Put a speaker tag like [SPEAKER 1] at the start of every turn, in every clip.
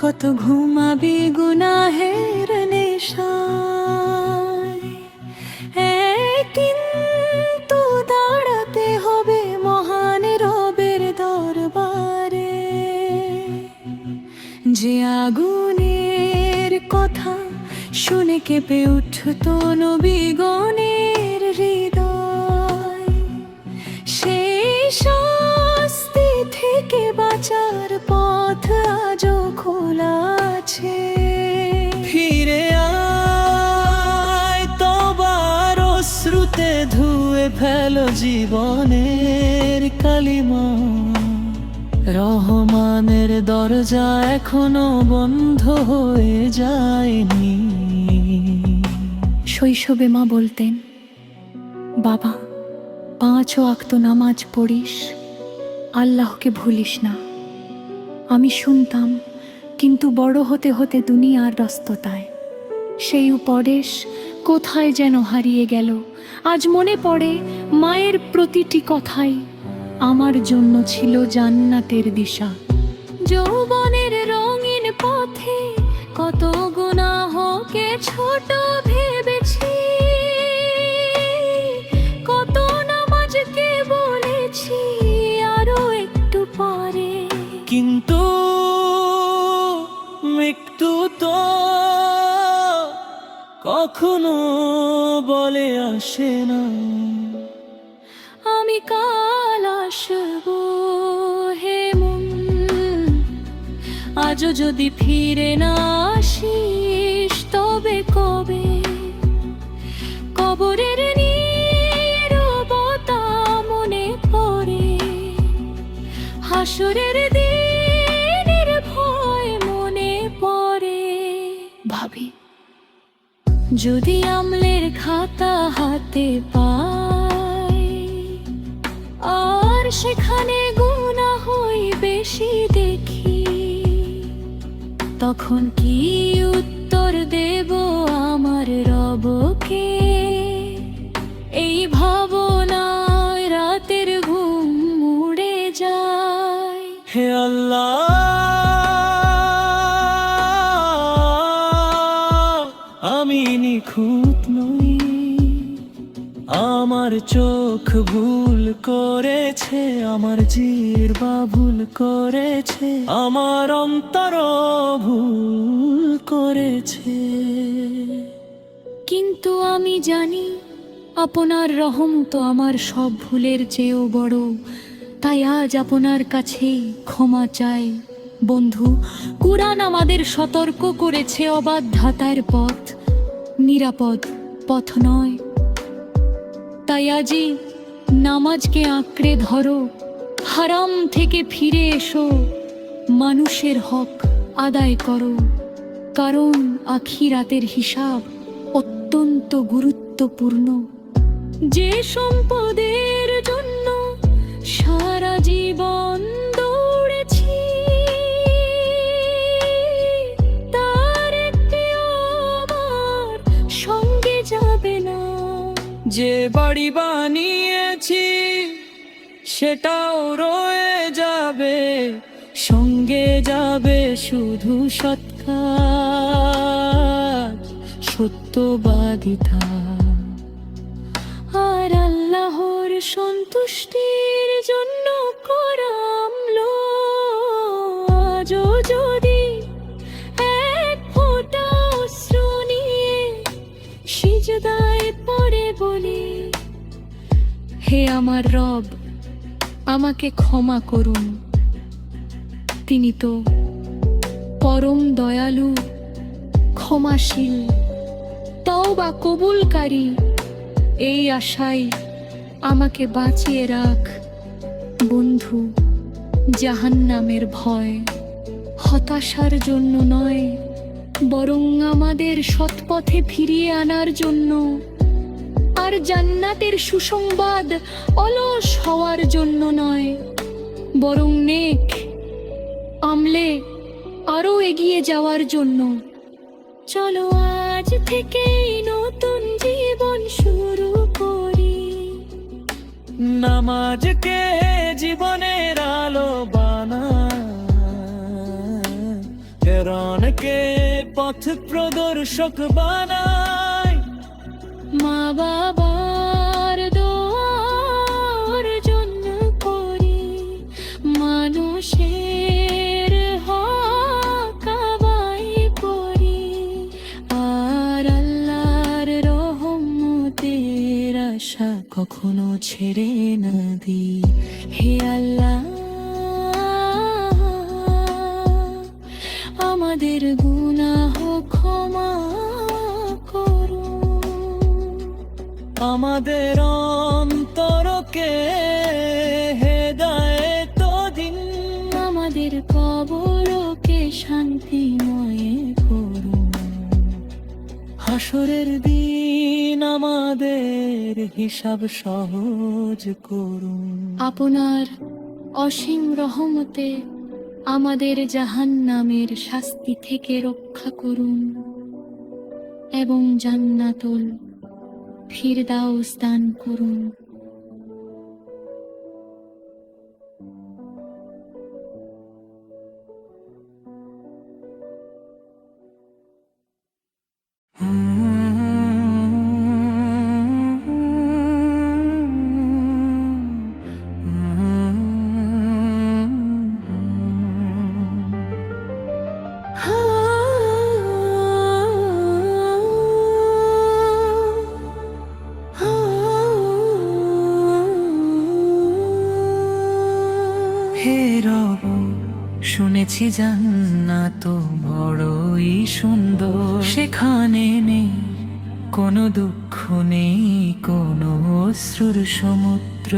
[SPEAKER 1] কত ঘুমাবি গুনাহের নেশায়, কিন্তু দাঁড়াতে হবে মহান রবের দরবারে। যে আগুনের কথা শুনে কেঁপে উঠত নবীগণের হৃদয়, সেই শাস্তি থেকে বাঁচার পথ আজও খোলা আছে।
[SPEAKER 2] ফিরে আয়, তবার অশ্রুতে ধুয়ে ফেলো জীবনের কালিমা। রহমানের দরজা এখনো বন্ধ হয়ে যায়নি।
[SPEAKER 1] শৈশবে মা বলতেন, বাবা 5 ওয়াক্ত নামাজ পড়িস, আল্লাহকে ভুলিস না। আমি শুনতাম, কিন্তু বড় হতে হতে দুনিয়ার ব্যস্ততায় সেই উপদেশ কোথায় যেন হারিয়ে গেল। আজ মনে পড়ে মায়ের প্রতিটি কথাই আমার জন্য ছিল জান্নাতের দিশা। যৌবনের রঙিন পথে কত গুনাহকে ছোট ভেবেছি, কত নামাজকে বলেছি আরো একটু পরে,
[SPEAKER 2] কিন্তু মৃত্যু তো কখনো বলে আসে না
[SPEAKER 1] আমি কাল আসবো। হে মন, আজও যদি ফিরে না আসিস তবে কবে? কবরের নীরবতা মনে পড়ে, হাসরের দিনের ভয় মনে পড়ে। ভাবি, যদি আমলের খাতা হাতে পাই, আর সেখানে গুনাহই বেশি দেখি, তখন কি উত্তর দেব আমার রবকে? এই ভাবনায় রাতের ঘুম উড়ে যায়।
[SPEAKER 2] হে আল্লাহ, আমি নিখুঁত নই, আমার চোখ ভুল করেছে, আমার জিহ্বা ভুল করেছে, আমার অন্তর ভুল করেছে।
[SPEAKER 1] কিন্তু আমি জানি আপনার রহম তো আমার সব ভুলের চেয়েও বড়। তাই আজ আপনার কাছে ক্ষমা চাই। বন্ধু, কুরআন আমাদের সতর্ক করেছে অবাধ্যতার পথ নিরাপদ পথ নয়। তাই আজই নামাজকে আঁকড়ে ধরো, হারাম থেকে ফিরে এসো, মানুষের হক আদায় করো, কারণ আখিরাতের হিসাব অত্যন্ত গুরুত্বপূর্ণ। যে সম্পদের জন্য সারা জীবন দৌড়েছি, তার একটিও আমার সঙ্গে যাবে না।
[SPEAKER 2] যে বাড়ি বানিয়েছি সেটাও রয়ে যাবে, সঙ্গে যাবে শুধু সৎ কাজ, সত্যবাদিতা।
[SPEAKER 1] আর আল্লাহর সন্তুষ্টির জন্য করামলো আজও যদি এক ফোঁটা অশ্রু নিয়ে সিজদায় পড়ে বলি, হে আমার রব, আমাকে ক্ষমা করুন। তিনি তো পরম দয়ালু, ক্ষমাশীল, তওবা কবুলকারী। এই আশায় আমাকে বাঁচিয়ে রাখ বন্ধু, জাহান্নামের ভয় হতাশার জন্য নয়, বরং আমাদের সৎপথে ফিরিয়ে আনার জন্য। জান্নাতের সুসংবাদ অলস হওয়ার জন্য নয়, বরং নেক আমলে আরো এগিয়ে যাওয়ার জন্য। চলো আজ থেকেই নতুন জীবন শুরু করি।
[SPEAKER 2] নামাজকে জীবনের আলো বানায়, কোরআনকে পথ প্রদর্শক বানায়।
[SPEAKER 1] মা বাবার দোয়ার জন্য করি, মানুষের হক আদায় করি, আর আল্লাহর রহমতের আশা কখনো ছেড়ে না দিই। হে আল্লাহ, আমাদের গুনাহ ক্ষমা করুন,
[SPEAKER 2] আমাদের অন্তরকে হেদায়েত দিন,
[SPEAKER 1] আমাদের কবরকে শান্তিময় করুন।
[SPEAKER 2] হাসরের দিন আমাদের হিসাব সহজ করুন।
[SPEAKER 1] আপনার অসীম রহমতে আমাদের জাহান্নামের শাস্তি থেকে রক্ষা করুন এবং জান্নাতুল ফিরদাউস দান করুন।
[SPEAKER 2] হে রব, শুনেছি জান্নাত বড়ই সুন্দর, সেখানে নেই কোনো দুঃখ, নেই কোনো অশ্রুর সমুদ্র,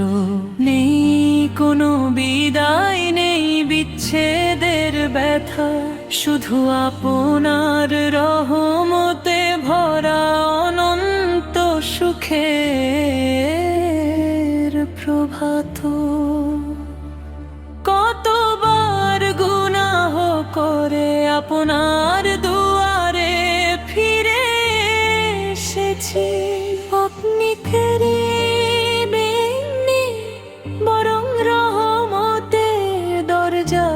[SPEAKER 2] নেই কোনো বিদায়, নেই বিচ্ছেদের ব্যথা, শুধু আপনার রহমতে ভরা অনন্ত সুখের প্রভাত। কতবার গুনাহ করে আপনার দুয়ারে ফিরে এসেছি, আপনি ফিরিবেননি, বরং রহমতের দরজা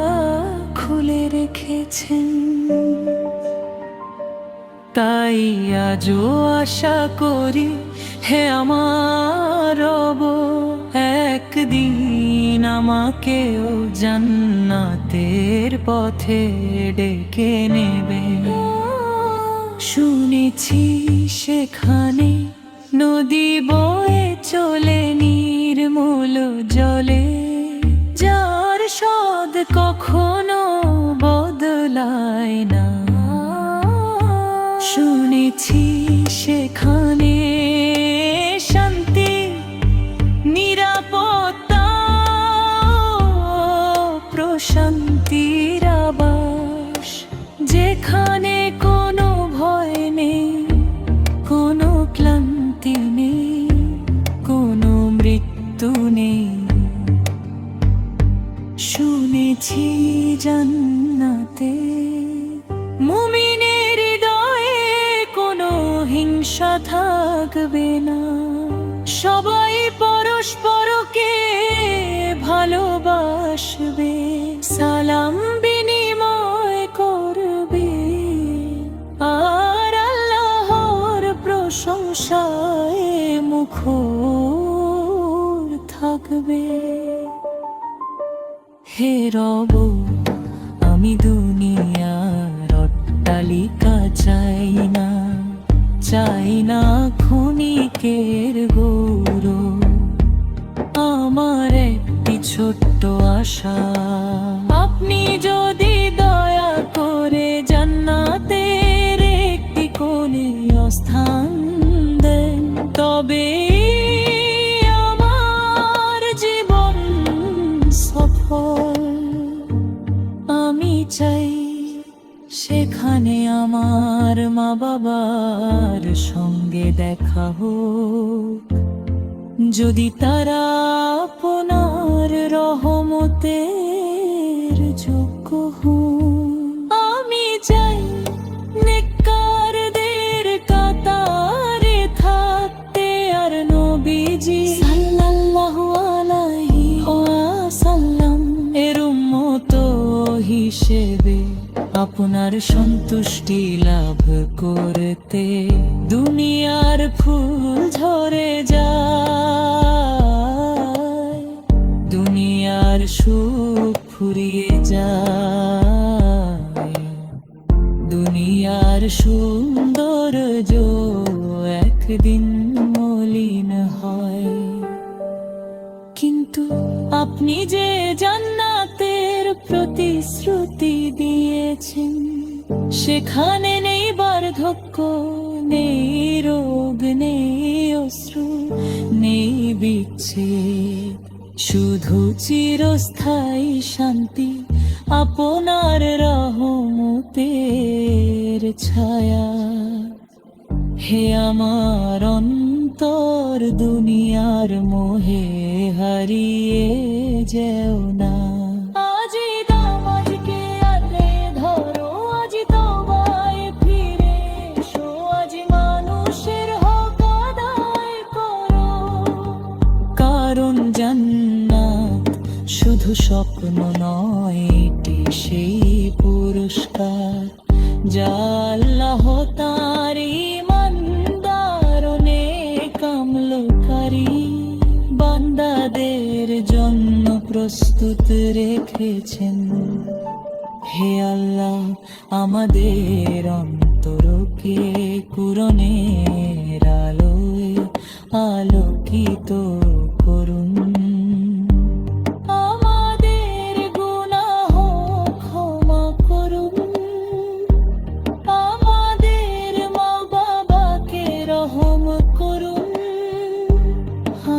[SPEAKER 2] খুলে রেখেছেন। তাই আজও আশা করি, হে আমার রব, একদিন আমাকেও জান্নাতের পথে ডেকে নেবে। শুনেছি সেখানে নদী বয়ে চলে নির্মল জলে, যার স্বাদ কখনো বদলায় না। শুনেছি সেখানে শান্তি, নিরাপত্তা, প্রশান্তির আবাস, যেখানে কোনো ভয় নেই, কোনো ক্লান্তি নেই, কোনো মৃত্যু নেই। শুনেছি জান্নাতে মুমিনের হৃদয়ে কোনো হিংসা থাকবে না, সবাই পরস্পরকে ভালোবাসবে, সালাম বিনিময় করবে, আর আল্লাহর প্রশংসায় মুখর থাকবে। হে রব, আমি দুনিয়ার অট্টালিকা চাই না, চাই না ক্ষণিকের গৌরব, আমার একটি ছোট্ট আশা, আপনি যদি দয়া করে জান্নাতের একটি কোণে অবস্থান দেন, তবে আমার জীবন সফল। আমি চাই সেখানে আমার মা বাবার সঙ্গে দেখা হোক, যদি তারা আপনার রহমতের যোগ্য হন। আমি চাই নেককারদের কাতারে থাকতে, আর নবীজি সাল্লাল্লাহু আলাইহি ওয়াসাল্লাম এর উম্মত হিসেবে আপনার সন্তুষ্টি লাভ করতে দুনিয়ার ফুল ঝরে যায়, দুনিয়ার সুখ ফুরিয়ে যায়, দুনিয়ার সৌন্দর্য একদিন মলিন হয়। কিন্তু আপনি যে জান্নাতের প্রতিশ্রুতি দিয়েছেন, সেখানে নেই বার্ধক্য, নেই রোগ, নেই অশ্রু, নেই বিচ্ছেদ, শুধু চিরস্থায়ী শান্তি আপনার রহমতের ছায়া। হে আমার অন্তর, দুনিয়ার মোহে হারিয়ে যেও না। আজি দামাজকে আলে ধরো, আজি তওবায় ফিরে এসো, আজি মানুষের হক আদায় করো। কারণ জান্নাত শুধু স্বপ্ন নয়, এটি সেই পুরস্কার যা আল্লাহ তাঁর ইমানদার ও নেক আমলকারী বান্দাদের জন্য প্রস্তুত রেখেছেন। হে আল্লাহ, আমাদের অন্তরকে কুরআনের আলোয় আলোকিত করুন। আমাদের গুনাহ ক্ষমা করুন, আমাদের মা বাবাকে রহম করুন,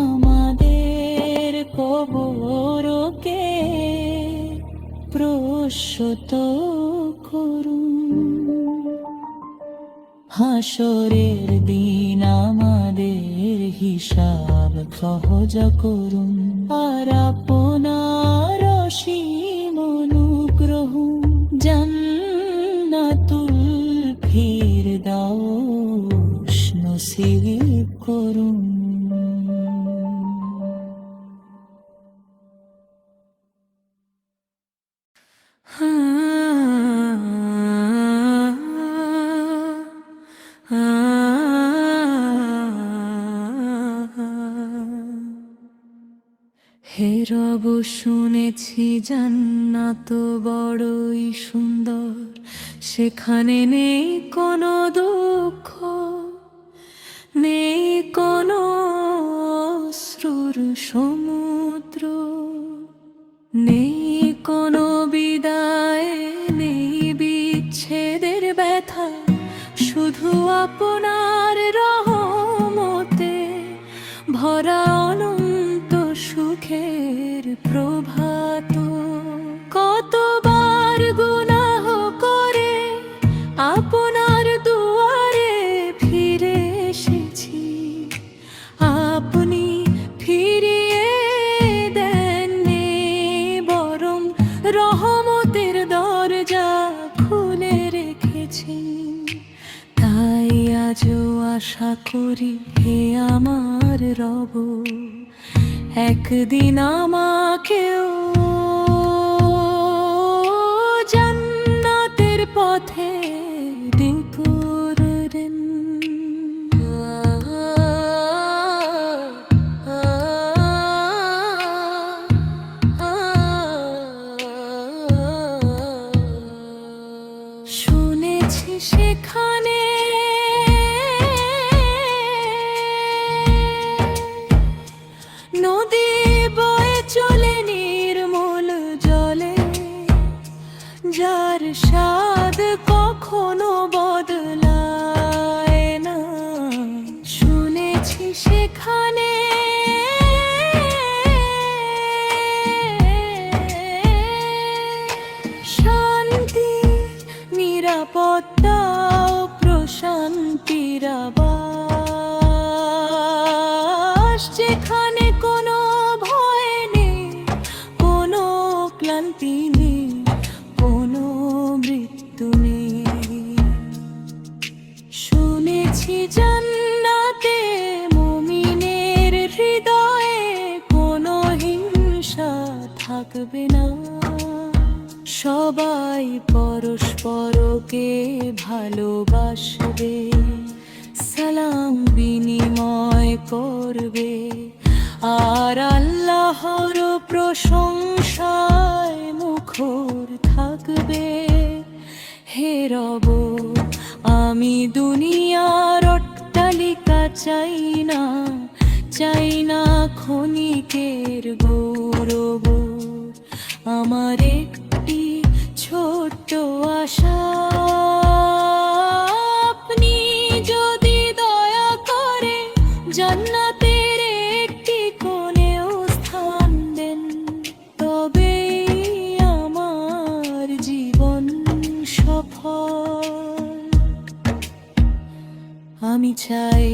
[SPEAKER 2] আমাদের কবরকে প্রশস্ত করুন। হাসরের দিন আমাদের হিসাব সহজ করুন, আর আপনার অসীম অনুগ্রহ জান্নাতুল ফিরদাউস নসিব করুন। হে রব, শুনেছি জান্নাত বড়ই সুন্দর, সেখানে নেই কোনো দুঃখ, নেই কোনো অশ্রুর সমুদ্র, নেই কোনো বিদায়, নেই বিচ্ছেদের ব্যথা, শুধু আপনার রহমতে ভরা অনন্ত সুখের প্রভাত। কতবার গুনাহ করে আপনার দুয়ারে ফিরে এসেছি, আপনি ফিরিয়ে দেননি, বরং রহমতের দরজা খুলে রেখেছেন। তাই আজও আশা করি, হে আমার রব, একদিন আমাকেও জান্নাতের পথে দিন করবেন। শুনেছি সেখানে নদী বয়ে চলে নির্মল জলে, যার স্বাদ কখনো বদলায় না। শুনেছি সেখানে শান্তি, নিরাপত্তা ও প্রশান্তির আবাস যেখানে কোনো ভয় নেই, কোনো ক্লান্তি নেই, কোনো মৃত্যু নেই। শুনেছি জান্নাতে মুমিনের হৃদয়ে কোনো হিংসা থাকবে না, সবাই পরস্পরকে ভালোবাসবে, সালাম বিনিময় করবে, আর আল্লাহর প্রশংসায় মুখর থাকবে। হে রব, আমি দুনিয়ার অট্টালিকা চাই না, চাই না ক্ষণিকের গৌরব। আমার একটি ছোট্ট আশা, আপনি যদি দয়া করে জান্নাতের একটি কোণেও স্থান দেন, তবেই আমার জীবন সফল। আমি চাই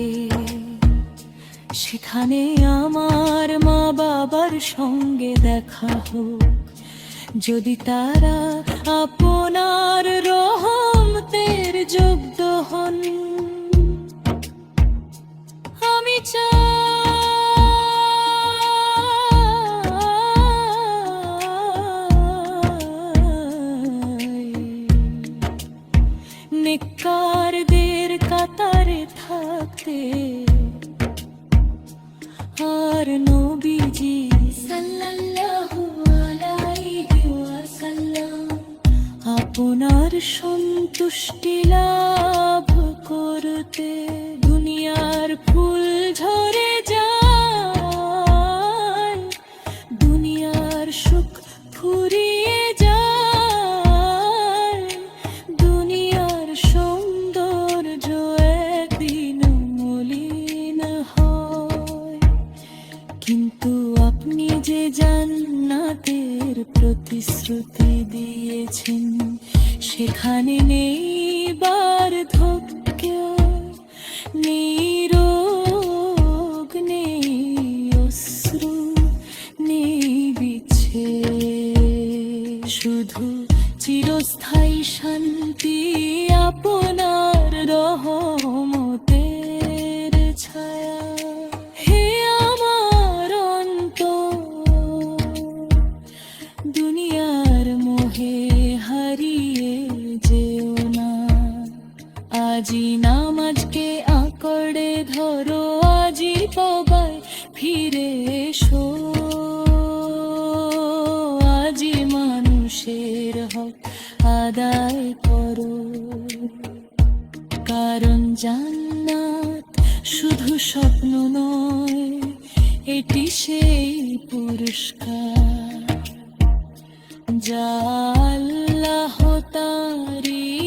[SPEAKER 2] সেখানে আমার মা বাবার সঙ্গে দেখা হোক, যদি তারা আপনার রহমতের যোগ্য হন। আমি চাই নেককারদের কাতারে থাকতে, আর নবীজি সাল্লাল্লাহু আলাইহি ওয়াসাল্লাম আপনার সন্তুষ্টি লাভ করতে। দুনিয়ার ফুল ঝরে যায়, দুনিয়ার সুখ ফুরিয়ে যায়, দুনিয়ার সৌন্দর্য একদিন মলিন হয়, কিন্তু আপনি যে জান্নাতের প্রতিশ্রুতি দিয়েছেন, সেখানে নেই বার্ধক্য, নেই রোগ, নেই অশ্রু, নেই বিচ্ছেদ, শুধু চিরস্থায়ী শান্তি আপনার রহমতের ছায়া। হে আমার অন্তর, দুনিয়ার মোহে হারিয়ে যেও না, আজি নামাজকে আঁকড়ে ধরো, আজি তওবায় ফিরে এসো, আজি মানুষের হক আদায় করো, কারণ জান্নাত শুধু স্বপ্ন নয়, এটি সেই পুরস্কার যা আল্লাহ তার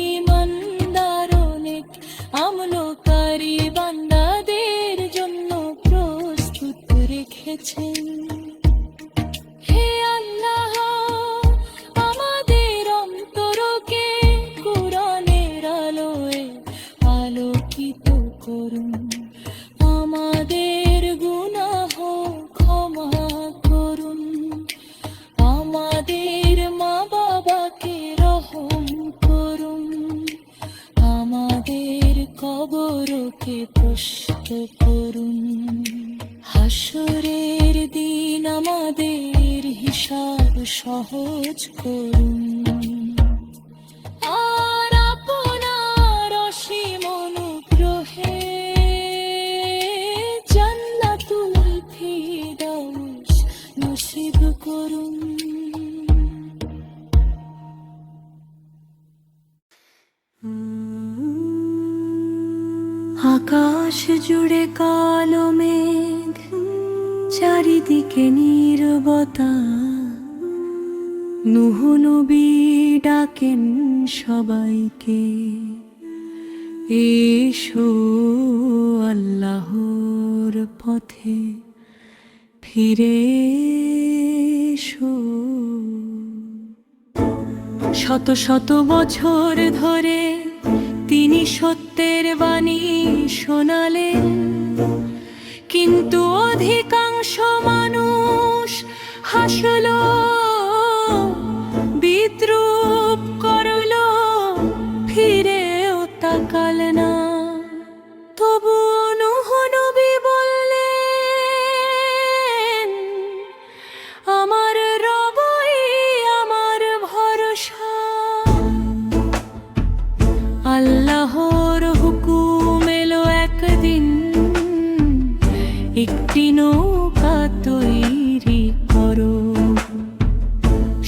[SPEAKER 2] ইমানদার নেক আমলকারী বান্দাদের জন্য প্রস্তুত রেখেছেন। হে আল্লাহ, আমাদের অন্তরকে কুরআনের আলোয় আলোকিত করুন, আমাদের গুনাহ ক্ষমা করুন, আমাদের মা বাবাকে রহম করুন, আমাদের কবরকে প্রশস্ত করুন, হাসরের দিন আমাদের হিসাব সহজ করুন, আর আপনার অসীম অনুগ্রহে জান্নাতুল ফিরদাউস নসিব করুন। আকাশ জুড়ে কালো মেঘ, চারিদিকে নীরবতা, নূহ নবী ডাকেন সবাইকে, এসো আল্লাহর পথে ফিরে এসো। শত শত বছর ধরে তিনি সত্যের বাণী শোনালেন, কিন্তু অধিকাংশ মানুষ হাসল, বিদ্রূপ করল, ফিরেও তাকাল না। তবু নূহ নবী বললেন, আমার রবই আমার ভরসা। আল্লাহর হুকুম এলো একদিন, একটি নৌকা তৈরি করো।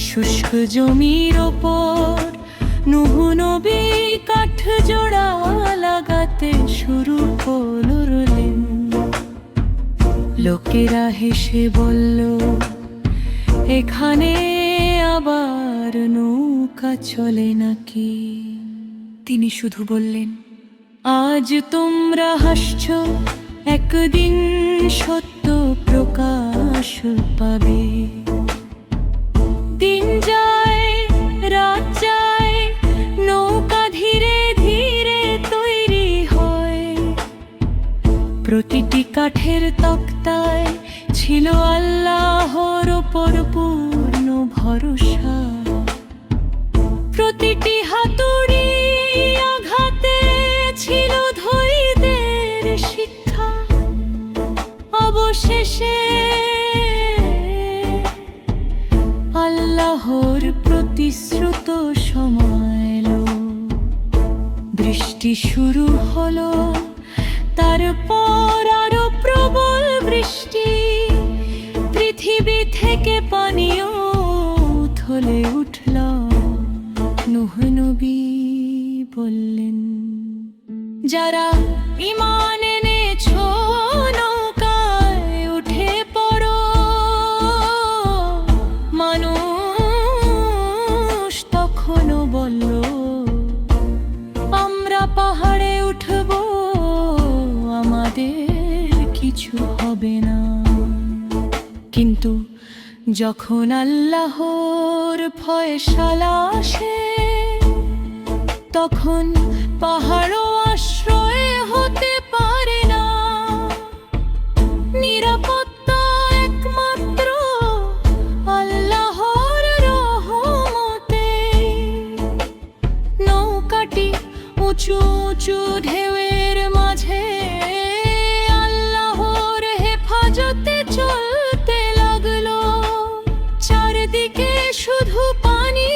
[SPEAKER 2] শুষ্ক জমির ওপর নূহ নবী কাঠ জোড়া লাগাতে শুরু করলেন। লোকেরা হেসে বলল, এখানে আবার নৌকা চলে নাকি? তিনি শুধু বললেন, আজ তোমরা হাসছো, একদিন সত্য প্রকাশ পাবে। দিন যায়, রাত যায়, নৌকা ধীরে ধীরে তৈরি হয়। প্রতিটি কাঠের তক্তায় ছিল আল্লাহর ওপর পূর্ণ ভরসা। প্রতিটি হাতুড়ি আঘাতে ছিল ধৈর্যের শিক্ষা। অবশেষে আল্লাহর প্রতিশ্রুত সময় এলো। বৃষ্টি শুরু হলো, তারপর আরো প্রবল বৃষ্টি। পৃথিবী থেকে পানিও উথলে উঠল। নূহ নবী বললেন, যারা ঈমান এনেছো নৌকায় উঠে পড়ো। মানুষ তখনও বলল, আমরা পাহাড়ে উঠব, আমাদের কিছু হবে না। কিন্তু যখন আল্লাহর ফয়সালা আসে, তখন পাহাড়ও আশ্রয় হতে পারে না। নিরাপত্তা একমাত্র আল্লাহর রহমতে। নৌকাটি উঁচু উঁচু ঢেউয়ের মাঝে আল্লাহর হেফাজতে চলতে লাগলো। চারদিকে শুধু পানি,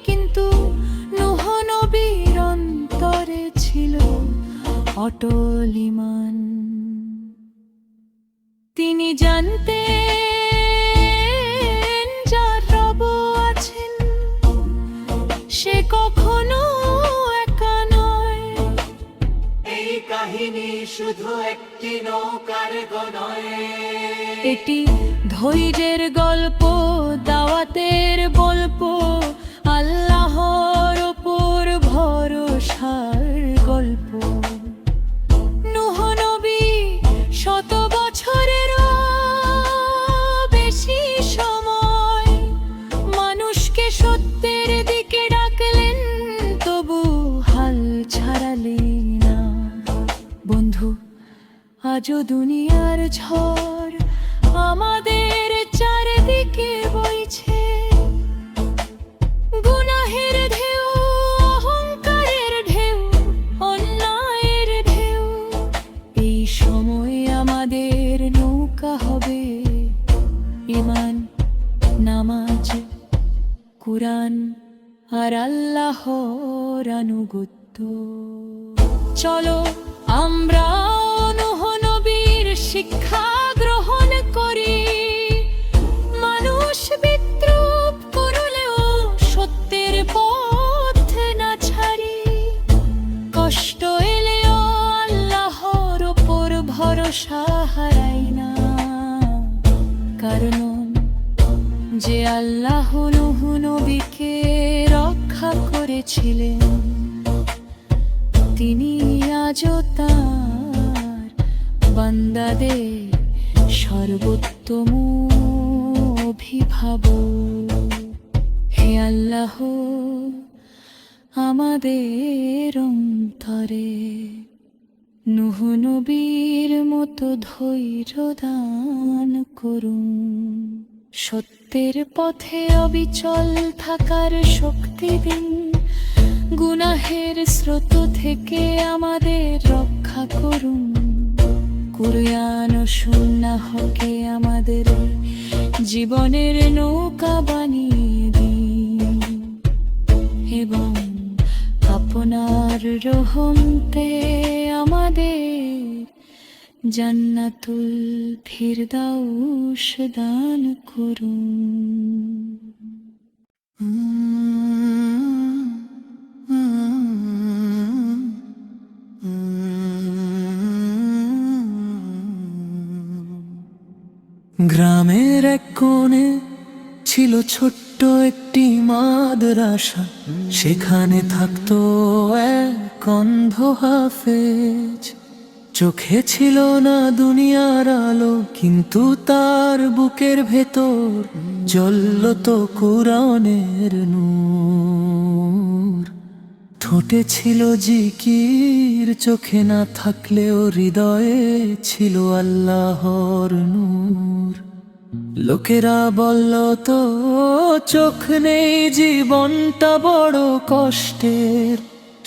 [SPEAKER 2] কিন্তু নূহ নবীর অন্তরে ছিল অটল ঈমান। তিনি জানতেন, যার রব আছেন সে কখনো একা নয়।
[SPEAKER 3] এই কাহিনী শুধু একটি নৌকার নয়,
[SPEAKER 2] এটি ধৈর্যের গল্প, দাওয়াতের গল্প, আল্লাহর ওপর ভরসার গল্প। নূহ নবী শত বছরেরও বেশি সময় মানুষকে সত্যের দিকে ডাকলেন, তবু হাল ছাড়ালেন না। বন্ধু, আজও দুনিয়ার ঝড় আমাদের চারিদিকে বইছে। গুনাহের ঢেউ, অহংকারের ঢেউ, অন্যায়ের ঢেউ। এই সময় আমাদের নৌকা হবে ঈমান, নামাজ, কুরআন আর আল্লাহর আনুগত্য। চলো আমরা নূহ নবীর শিক্ষা গ্রহণ করি। মানুষ বিদ্রূপ করলেও সত্যের পথ না ছাড়ি। কষ্ট এলেও আল্লাহর ওপর ভরসা হারাই না। কারণ যে আল্লাহ নূহ নবীকে রক্ষা করেছিলেন, তিনি আজও তাঁর বান্দাদের সর্বোত্তম অভিভাবক। হে আল্লাহ, আমাদের অন্তরে
[SPEAKER 1] নূহ নবীর মতো ধৈর্য দান করুন, সত্যের পথে অবিচল থাকার শক্তি দিন, গুনাহের স্রোত থেকে আমাদের রক্ষা করুন, কুরআন ও সুন্নাহকে আমাদের জীবনের নৌকা বানিয়ে দিন, এবং আপনার রহমতে আমাদের জান্নাতুল ফিরদাউস দান করুন।
[SPEAKER 4] গ্রামের এক কোণে ছিল ছোট্ট একটি মাদ্রাসা, সেখানে থাকতো এক অন্ধ হাফেজ। চোখে ছিল না দুনিয়ার আলো, কিন্তু তার বুকের ভেতর জ্বলল কুরআনের নূর। ঠোঁটে ছিল জিকির, চোখে না থাকলেও হৃদয়ে ছিল আল্লাহর নূর। লোকেরা বলল তো চোখ নেই, জীবনটা বড় কষ্টের।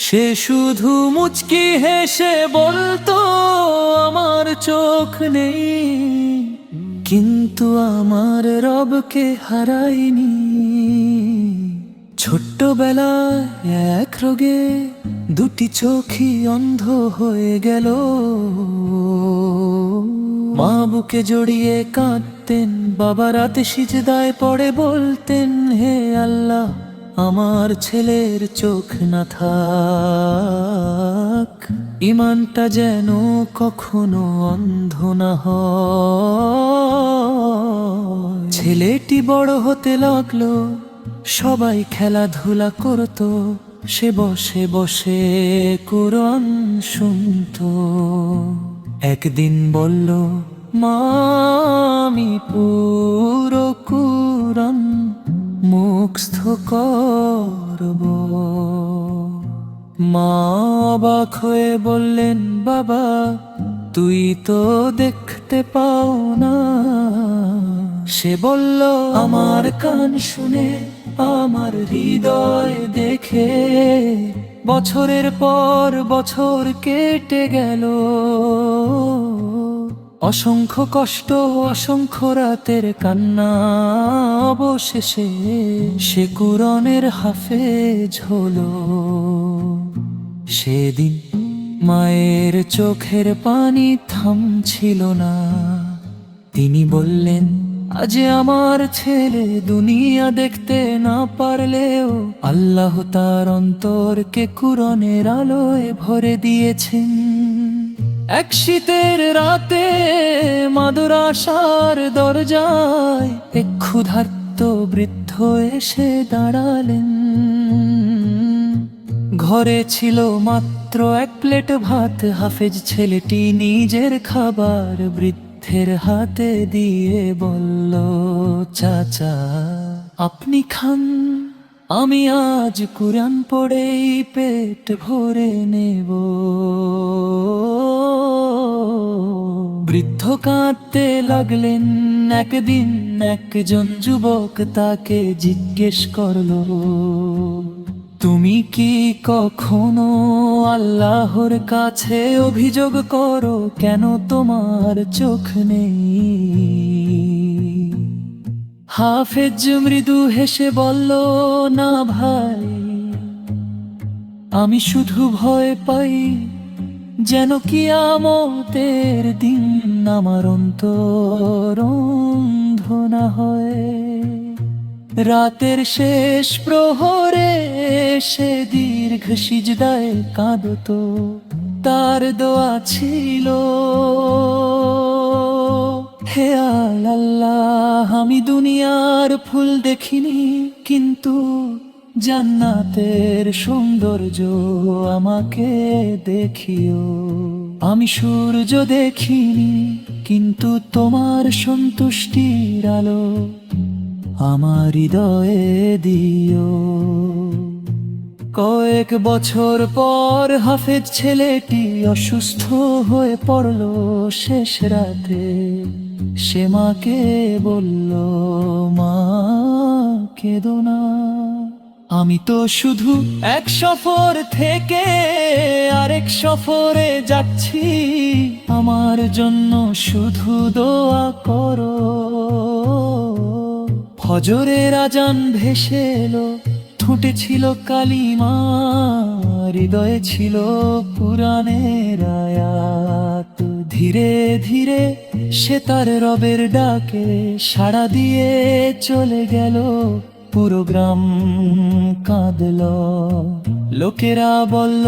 [SPEAKER 4] সে শুধু মুচকি হেসে বলতো আমার চোখ নেই, কিন্তু আমার রবকে হারাইনি। ছোট্টবেলায় এক রোগে দুটি চোখই অন্ধ হয়ে গেল। মা বুকে জড়িয়ে কাঁদতেন, বাবা রাতে সিজদায় পড়ে বলতেন, হে আল্লাহ আমার ছেলের চোখ না থাক, ইমানটা যেন কখনো অন্ধ না হয়। ছেলেটি বড় হতে লাগলো, সবাই খেলাধুলা করতো, সে বসে বসে কুরআন শুনতো। একদিন বলল, মা আমি পুরো কুরআন মুখস্থ করব। মা অবাক হয়ে বললেন, বাবা তুই তো দেখতে পাও না। সে বলল, আমার কান শুনে আমার হৃদয় দেখে বছরের পর বছর কেটে গেল। অসংখ্য কষ্ট, অসংখ্য রাতের কান্না, অবশেষে সে কুরআনের হাফেজ হলো। সেদিন মায়ের চোখের পানি থামছিল না। তিনি বললেন, আজ আমার ছেলে দুনিয়া দেখতে না পারলেও আল্লাহ তার অন্তরকে কুরআনের আলোয় ভরে দিয়েছেন। এক শীতের রাতে মাদ্রাসার দরজায় এক ক্ষুধার্ত বৃদ্ধ এসে দাঁড়ালেন। ঘরে ছিল মাত্র এক প্লেট ভাত। হাফেজ ছেলেটি নিজের খাবার বৃদ্ধের হাতে দিয়ে বলল, চাচা আপনি খান, আমি আজ কুরআন পড়েই পেট ভরে নেব। বৃদ্ধ কাঁদতে লাগলেন। একদিন একজন যুবক তাকে জিজ্ঞেস করলো, তুমি কি কখনো আল্লাহর কাছে অভিযোগ করো কেন তোমার চোখ নেই? হাফেজ মৃদু হেসে বলল, না ভাই, আমি শুধু ভয় পাই যেন কিয়ামতের দিন আমার অন্তর অন্ধ না হয়। রাতের শেষ প্রহরে সে দীর্ঘ সিজদায় কাঁদতো। তার দোয়া ছিল, হে আল্লাহ আমি দুনিয়ার ফুল দেখিনি, কিন্তু জান্নাতের সৌন্দর্য আমাকে দেখিও। আমি সূর্য দেখিনি, কিন্তু তোমার সন্তুষ্টির আলো আমার হৃদয়ে দিও। কয়েক বছর পর হাফেজ ছেলেটি অসুস্থ হয়ে পড়ল শেষ রাতে। সে মাকে বলল, মা কেঁদো না, আমি তো শুধু এক সফর থেকে আরেক সফরে যাচ্ছি, আমার জন্য শুধু দোয়া করো। ফজরের আজান ভেসে এলো, ঠোঁটে ছিল কালিমা, হৃদয়ে ছিল কুরআনের আয়াত। ধীরে ধীরে সে তার রবের ডাকে সাড়া দিয়ে চলে গেল। পুরো গ্রাম কাঁদল, লোকেরা বলল,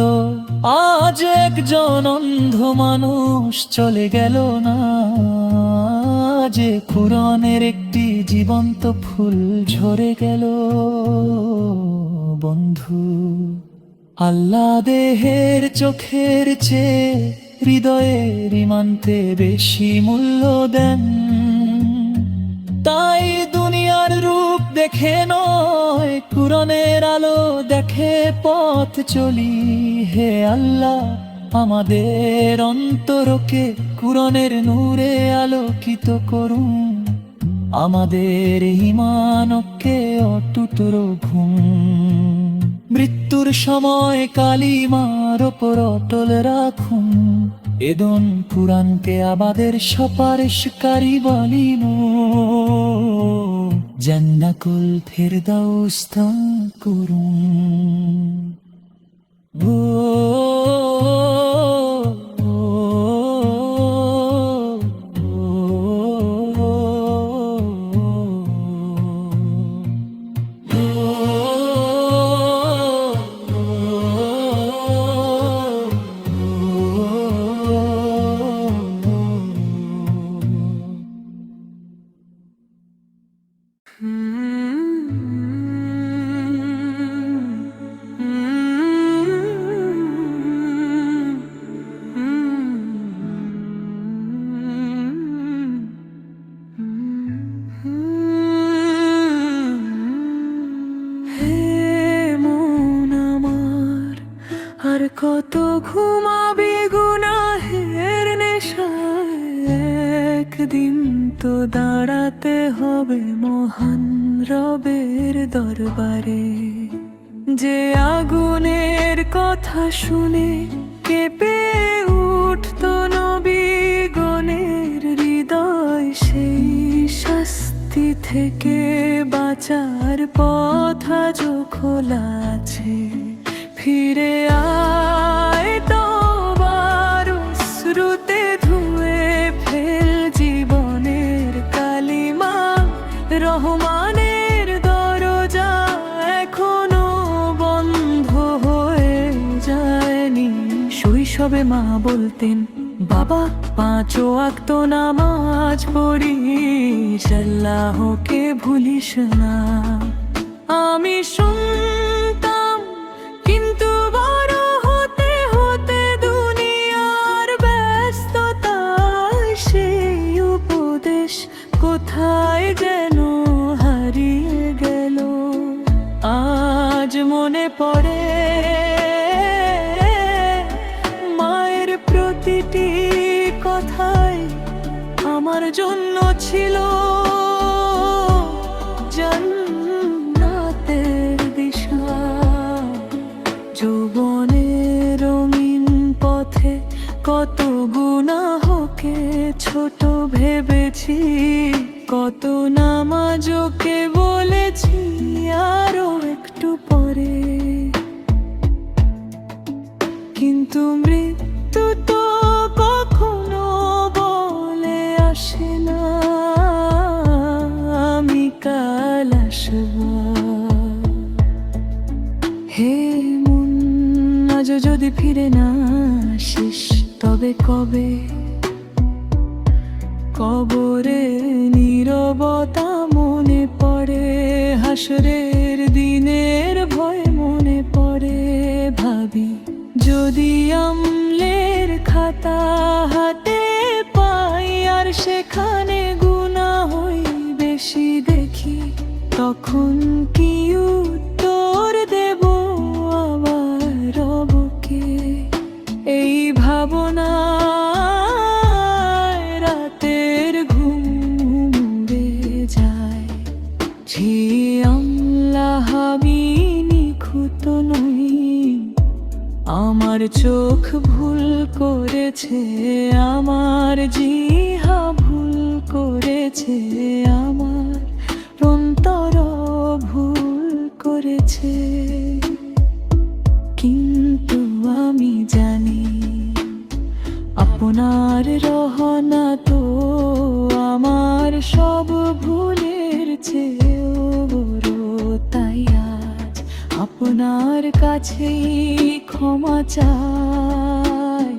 [SPEAKER 4] আজ একজন অন্ধ মানুষ চলে গেল না, যে কুরআনের একটি জীবন্ত ফুল ঝরে গেল। বন্ধু, আল্লাহ দেহের চোখের চেয়ে হৃদয়ের ইমানতে বেশি মূল্য দেন। তাই দুনিয়ার রূপ দেখে নয়, কুরআনের আলো দেখে পথ চলি। হে আল্লাহ, আমাদের অন্তরকে কুরআনের নূরে আলোকিত করুন, আমাদের ঈমানকে অটুট রাখুন। মৃত্যুর সময় কালিমার ওপর অটল রাখুন, এদন কুরআনকে আমাদের সুপারিশকারী বলিব। জান্নাতুল ফেরদাউস দান করুন।
[SPEAKER 2] আর কত ঘুমাবি গুনাহের নেশায়, একদিন তো দাঁড়াতে হবে মহান রবের দরবারে। যে আগুনের কথা শুনে কেঁপে উঠতো নবীগণের হৃদয়, সেই শাস্তি থেকে বাঁচার পথ আজও খোলা আছে। ফিরে আয় তওবার শ্রুতে ধুয়ে ফেল জীবনের কালিমা, রহমানের দরজা এখনো বন্ধ হয়ে যায়নি। শৈশবে মা বলতেন, বাবা 5 ওয়াক্ত নামাজ পড়িস, আল্লাহকে ভুলিস না। আমি শুনতাম, কিন্তু বড় হতে হতে দুনিয়ার ব্যস্ততায় সেই উপদেশ কোথায় যেন হারিয়ে গেল। আজ মনে পড়ে মায়ের প্রতিটি কথাই আমার জন্য ছিল জান্নাতের দিশা। যৌবনের রঙিন পথে কত গুনাহকে ছোট ভেবেছি, কত নামাজকে বলেছি আরো একটু পরে। কিন্তু মৃত্যু তো কখনো বলে আসে না, আমি কাল আসবো। হে মন, আজ যদি ফিরে না আসিস তবে কবে? কবরে নীরবতা মনে পড়ে, হাসরের দিনের ভয় মনে পড়ে। ভাবি, যদি আমলের খাতা হাতে পাই আর সেখানে গুনাহই বেশি দেখি, তখন কি উত্তর দেব? করেছে আমার অন্তর ভুল করেছে, কিন্তু আমি জানি আপনার রহনা তো আমার সব ভুলের চেয়েও বড়। তাই আজ আপনার কাছেই ক্ষমা চাই।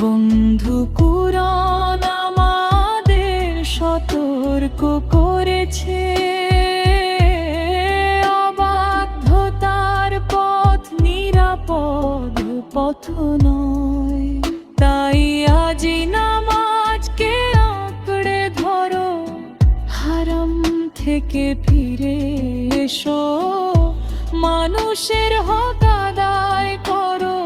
[SPEAKER 2] বন্ধু কুরআন আমাদের সতর্ক করেছে, অবাধ্যতার পথ নিরাপদ পথ নয়। তাই আজি নামাজকে আঁকড়ে ধরো, হারাম থেকে ফিরে এসো, মানুষের হক আদায় করো,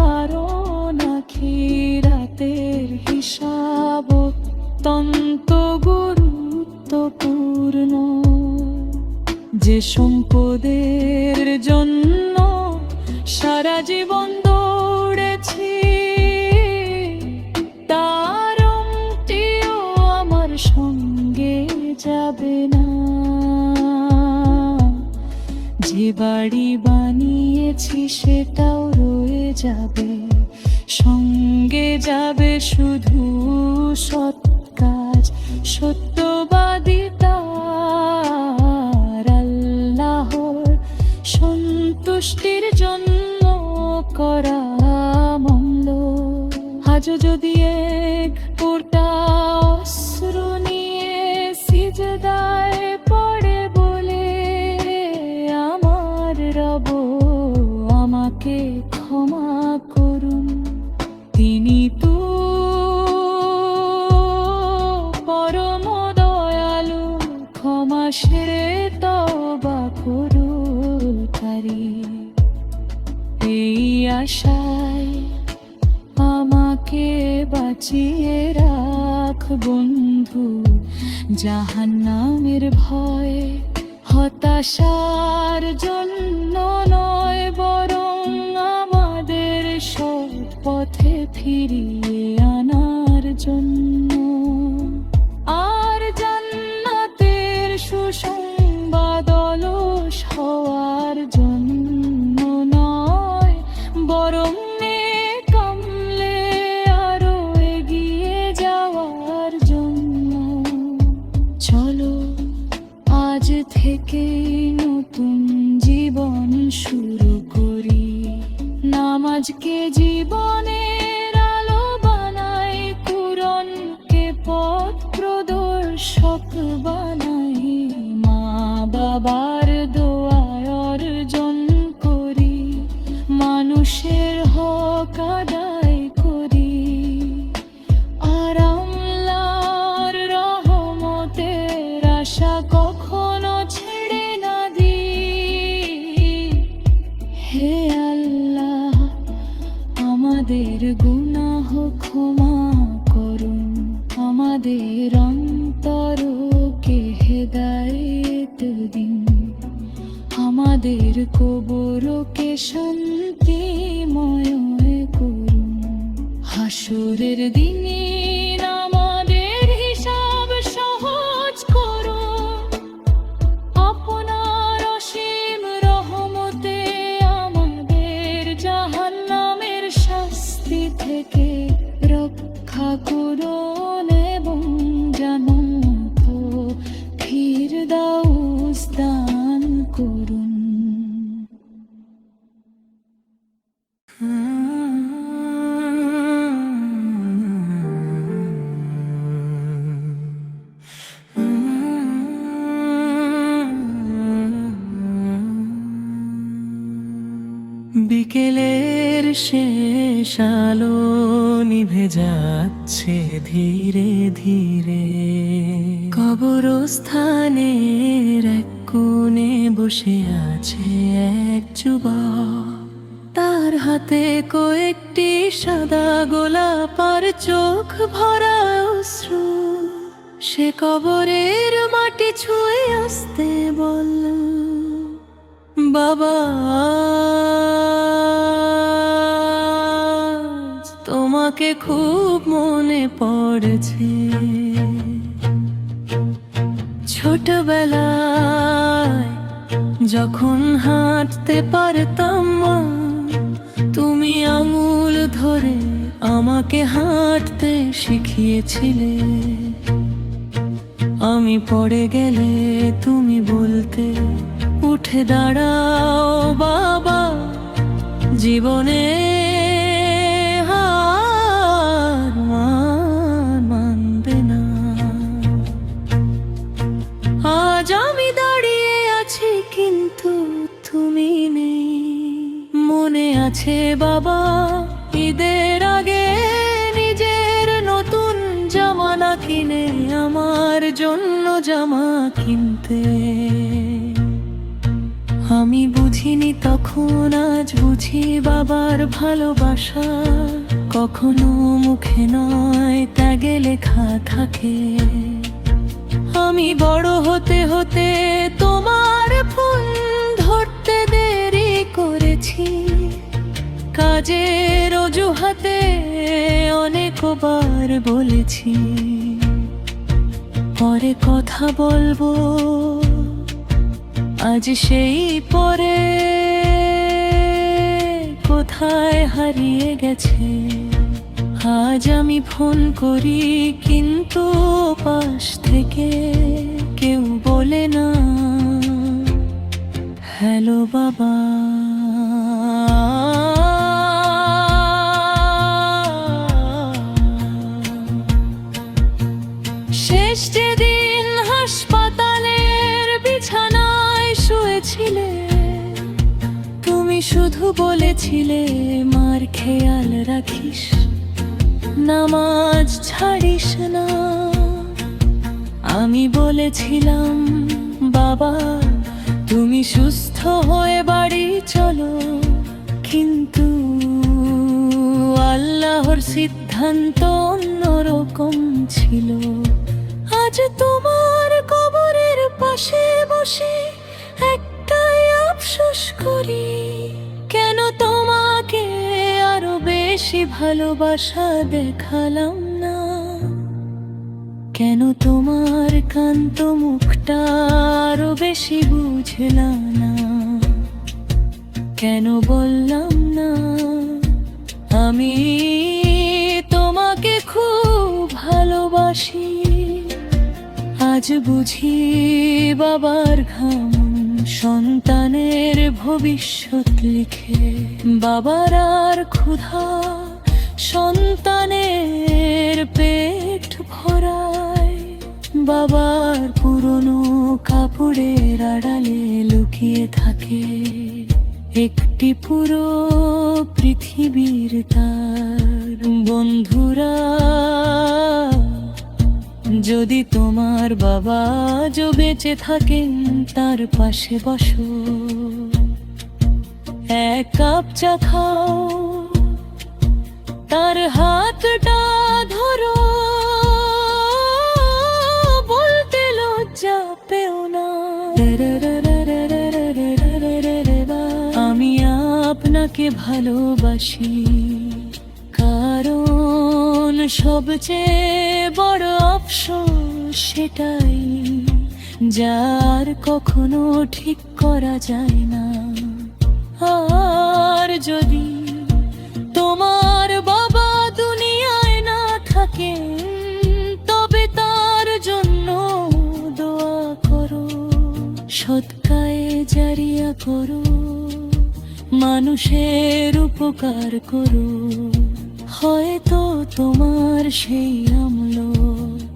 [SPEAKER 2] কারণ আখিরাতের হিসাব অত্যন্ত গুরুত্বপূর্ণ। যে সম্পদের জন্য সারা জীবন দৌড়েছি, তার অংটিও আমার সঙ্গে যাবে না। যে বাড়ি বানিয়েছি সেটাও রয়ে যাবে, সঙ্গে যাবে শুধু সৎ কাজ, সত্যবাদিতার আল্লাহর সন্তুষ্টির জন্য করা আমল। আজও যদি এক ফোঁটা অশ্রু নিয়ে সিজদায় পড়ে বলে, আমার রব আমাকে ক্ষমা করুন, তিনি তো পরম দয়ালু, ক্ষমাশীল তওবা কবুলকারী। এই আশায় আমাকে বাঁচিয়ে রাখ বন্ধু, জাহান্নামের ভয় হতাশার জন্য নয়, বরং আমাদের সৎ পথে ফিরিয়ে আনার জন্য। আর জান্নাতের সুসংবাদ অলস হওয়ার জন্য নয়, বরং নেক আমলে আরো এগিয়ে যাওয়ার জন্য। চলো আজ থেকে নতুন জীবন শুরু করি, নামাজকে জীবনের আলো বানাই, কুরআনকে পথ প্রদর্শক বানাই, মা বাবার দোয়া অর্জন করি, মানুষের হক আদায় করি, আর আল্লাহর রহমতের আশা কখনো ছেড়ে না দিই। হে আল্লাহ, আমাদের গুনাহ ক্ষমা করুন, আমাদের অন্তরকে হেদায়েত দিন, আমাদের কবরকে শান্তিময় করুন। হাসরের দিনে আমাদের হিসাব সহজ করুন, আপনার অসীম রহমতে আমাদের জাহান্নামের শাস্তি থেকে রক্ষা করুন, এবং জান্নাত ফিরদাউস দান করুন।
[SPEAKER 4] বিকেলের শেষ আলো নিভে যাচ্ছে ধীরে ধীরে, কবরস্থানের এক কোণে বসে আছে এক যুবক, তার হাতে কয়েকটি সাদা গোলাপ আর চোখ ভরা অশ্রু। সে কবরের মাটি ছুঁয়ে আসতে বলল, বাবা তোমাকে খুব মনে পড়েছে।
[SPEAKER 2] ছোটবেলায় যখন হাঁটতে পারতাম মা, তুমি আঙুল ধরে আমাকে হাঁটতে শিখিয়েছিলে। আমি পড়ে গেলে তুমি বলতে, উঠে দাঁড়াও বাবা, জীবনে হার মানবে না। আজ আমি দাঁড়িয়ে আছি কিন্তু তুমি নেই। মনে আছে বাবা, ঈদের আগে নিজের নতুন জামা না কিনে আমার জন্য জামা কিনতে। আমি বুঝিনি তখন, আজ বুঝি বাবার ভালোবাসা কখনো মুখে নয়, ত্যাগে লেখা থাকে। আমি বড় হতে হতে তোমার ফোন ধরতে দেরি করেছি, কাজের অজুহাতে অনেকবার বলেছি পরে কথা বলবো। আজ সেই পরে কোথায় হারিয়ে গেছে। আজ আমি ফোন করি কিন্তু পাশ থেকে কেউ বলে না হ্যালো বাবা। শেষ যেদিন হাসপাতালের বিছানায় শুয়েছিলে, তুমি শুধু বলেছিলে মার খেয়াল রাখিস, নামাজ ছাড়িস না। আমি বলেছিলাম বাবা তুমি সুস্থ হয়ে বাড়ি চলো, কিন্তু আল্লাহর সিদ্ধান্ত অন্যরকম ছিল। আজ তোমার কবরের পাশে বসে একটাই আফসোস করি, কেন তোমাকে আরো বেশি ভালোবাসা দেখালাম না। কেন তোমার কান্ত মুখটা আরো বেশি বুঝলাম না। কেন বললাম না আমি তোমাকে খুব ভালোবাসি। আজ বুঝি বাবার ঘাম সন্তানের ভবিষ্যৎ লিখে, বাবার আর ক্ষুধা সন্তানের পেট ভরায়। বাবার পুরনো কাপড়ের আড়ালে লুকিয়ে থাকে একটি পুরো পৃথিবীর তার। বন্ধুরা, যদি তোমার বাবা আজও বেঁচে থাকেন তার পাশে বসো, এক কাপ চা খাও, তার হাতটা ধরো, বলতে লজ্জা পেও না আমি আপনাকে ভালোবাসি। কারণ সবচেয়ে বড় আফসোস সেটাই যার কখনো ঠিক করা যায় না। আর যদি তোমার বাবা দুনিয়ায় না থাকেন, তবে তার জন্য দোয়া করো, সদকায়ে জারিয়া করো, মানুষের উপকার করো। হয়তো তোমার সেই আমল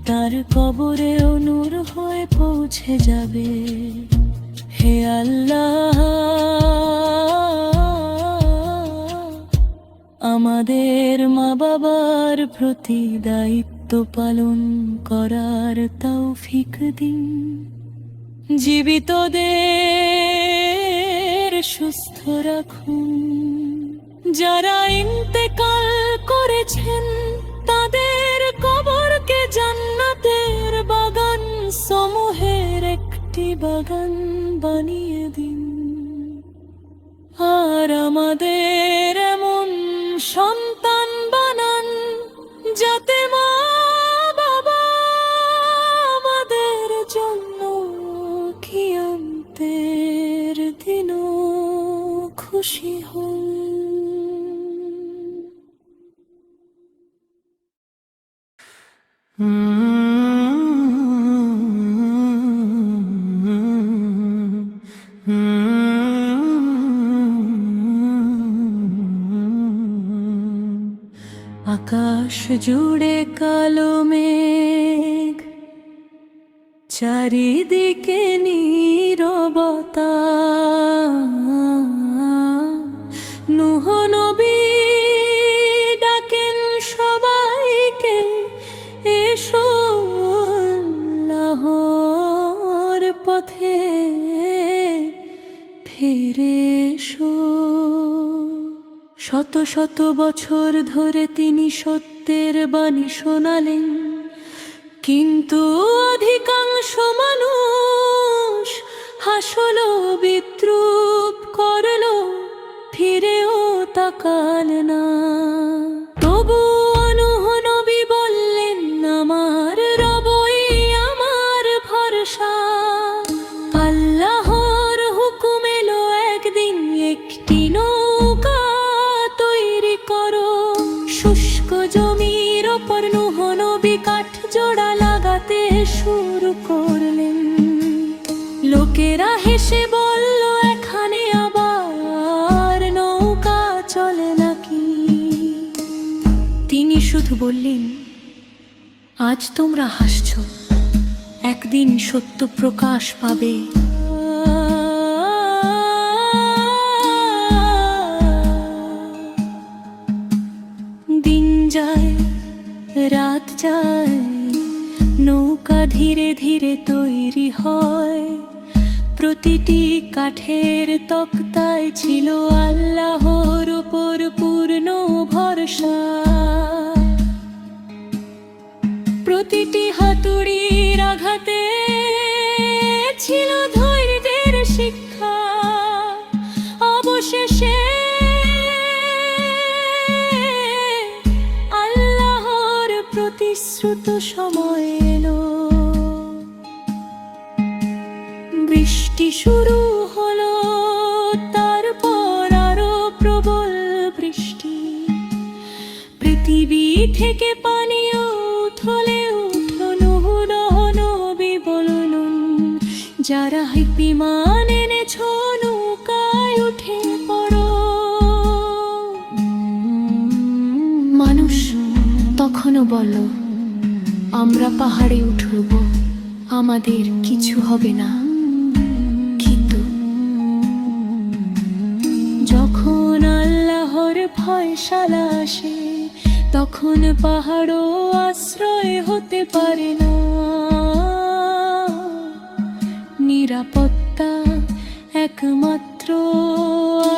[SPEAKER 2] তার কবরেও নূর হয়ে পৌঁছে যাবে। হে আল্লাহ, আমাদের মা বাবার প্রতি দায়িত্ব পালন করার তৌফিক দিন। জীবিতদের সুস্থ রাখুন, যারা ইন্তেকাল করেছেন তাদের কবরকে জান্নাতের বাগান সমূহের একটি বাগান বানিয়ে দিন। আর আমাদের এমন সন্তান বানান যাতে মা বাবা আমাদের জন্য
[SPEAKER 1] খুশি হন।
[SPEAKER 2] আকাশ জুড়ে কালো মেঘ, চারিদিকে নীরবতা। নূহ নবী ডাকেন সবাইকে, এসো আল্লাহর পথে ফিরে এসো। শত শত বছর ধরে তিনি সত্যের বাণী শোনালেন, কিন্তু অধিকাংশ মানুষ হাসলো, বিদ্রূপ করলো, ফিরেও তাকাল না। তবু নূহ নবী বললেন, আমার রবই আমার ভরসা। আল্লাহর হুকুম এলো একদিন, একটি নৌকা তৈরি করো। শুষ্ক জমির ওপর নূহ নবী কাঠ জোড়া লাগাতে শুরু করলেন। লোকেরা হেসে বলল, এখানে আবার নৌকা চলে নাকি? তিনি শুধু বললেন, আজ তোমরা হাসছো, একদিন সত্য প্রকাশ পাবে। দিন যায়, রাত যায়, নৌকা ধীরে ধীরে তৈরি হয়। প্রতিটি কাঠের তক্তায় ছিল আল্লাহর উপর পূর্ণ ভরসা। প্রতিটি হাতুড়ির আঘাতে ছিল ধৈর্যের শিক্ষা। অবশেষে আল্লাহর প্রতিশ্রুত সময় এলো। বৃষ্টি শুরু হলো, তারপর আরো প্রবল বৃষ্টি। পৃথিবী থেকে পানিও উঠলে উঠল। নূহ নবী বললেন, যারা বিমান এনেছ নৌকায় উঠে পড়ো। মানুষ তখনও বলল, আমরা পাহাড়ে উঠব, আমাদের কিছু হবে না। কিন্তু যখন আল্লাহর ফয়সালা আসে, তখন পাহাড়ও আশ্রয় হতে পারে না। নিরাপত্তা একমাত্র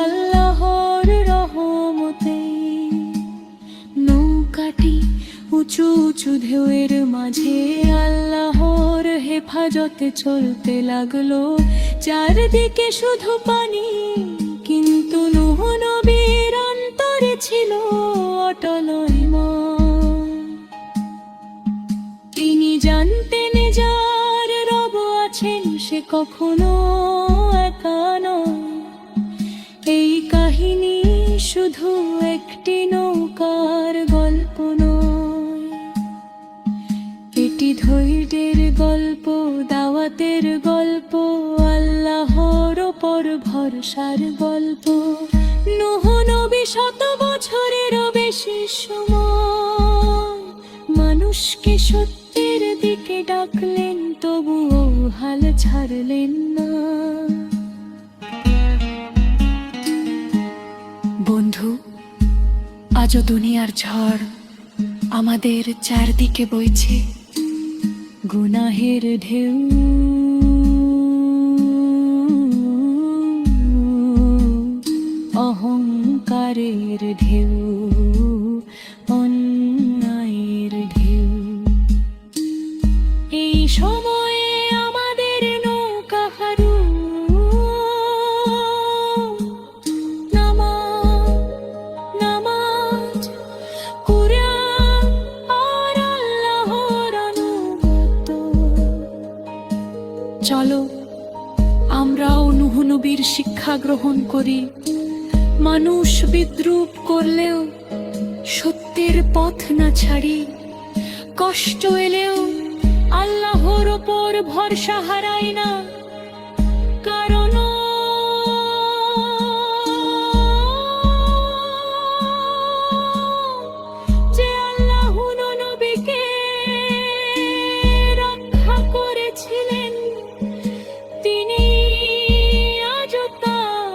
[SPEAKER 2] আল্লাহর রহমতে। নৌকাটি উঁচু উঁচু ঢেউয়ের মাঝে আল্লাহর হেফাজতে চলতে লাগলো। চারদিকে শুধু পানি, কিন্তু নূহ নবীর অন্তরে ছিল অটল ঈমান। তিনি জানতেন, যার রব আছেন সে কখনো একা নয়। এই কাহিনী শুধু একটি নৌকার গল্প নয়, এটি ধৈর্যের গল্প, দাওয়াতের গল্প, আল্লাহর ওপর ভরসার গল্প। নূহ নবী শত বছরেরও বেশি সময় মানুষকে সত্যের দিকে ডাকলেন, তবুও হাল ছাড়লেন না। বন্ধু, আজও দুনিয়ার ঝড় আমাদের চারদিকে বইছে। গুনাহের ঢেউ, অহংকারের ঢেউ, অন্যায়ের ঢেউ। এই সময়ে আমাদের নৌকা হারু। নামাজ, কুরআন আর আল্লাহর আনুগত্য। চলো আমরাও নূহ নবীর শিক্ষা গ্রহণ করি।
[SPEAKER 1] মানুষ বিদ্রূপ করলেও সত্যের পথ না ছাড়ি, কষ্ট এলেও আল্লাহর ওপর ভরসা হারাই না। কারণ যে আল্লাহ নবীকে রক্ষা করেছিলেন, তিনি আজও তার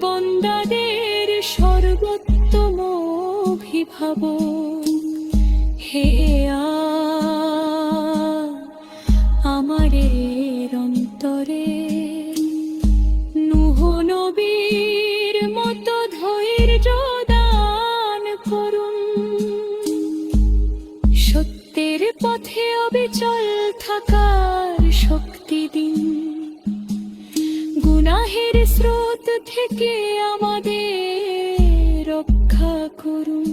[SPEAKER 1] বন্দাদের সর্বোত্তম অভিভাবক। হে আমাদের অন্তরে নূহ নবীর মতো ধৈর্য দান করুন। সত্যের পথে অবিচল থাকার শক্তি দিন। গুনাহের স্রোত থেকে আমাদের রক্ষা করুন।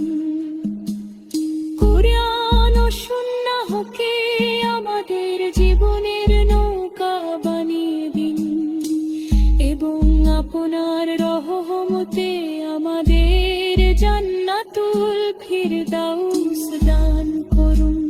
[SPEAKER 1] কুরআন ও সুন্নাহকে আমাদের জীবনের নৌকা বানিয়ে দিন এবং আপনার রহমতে আমাদের জান্নাতুল ফিরদাউস দান করুন।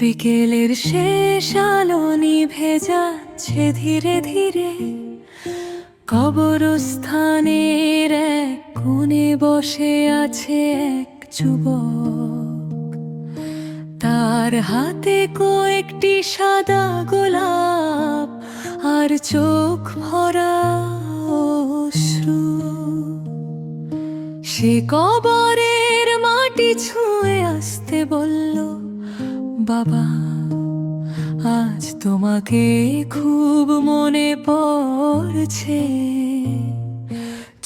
[SPEAKER 2] বিকেলের শেষ আলো নিভে যাচ্ছে ধীরে ধীরে। কবরস্থানের এক কোণে বসে আছে এক যুবক। তার হাতে কয়েকটি সাদা গোলাপ আর চোখ ভরা অশ্রু। সে কবরের মাটি ছুঁয়ে আসতে বলল, বাবা, আজ তোমাকে খুব মনে পড়ছে।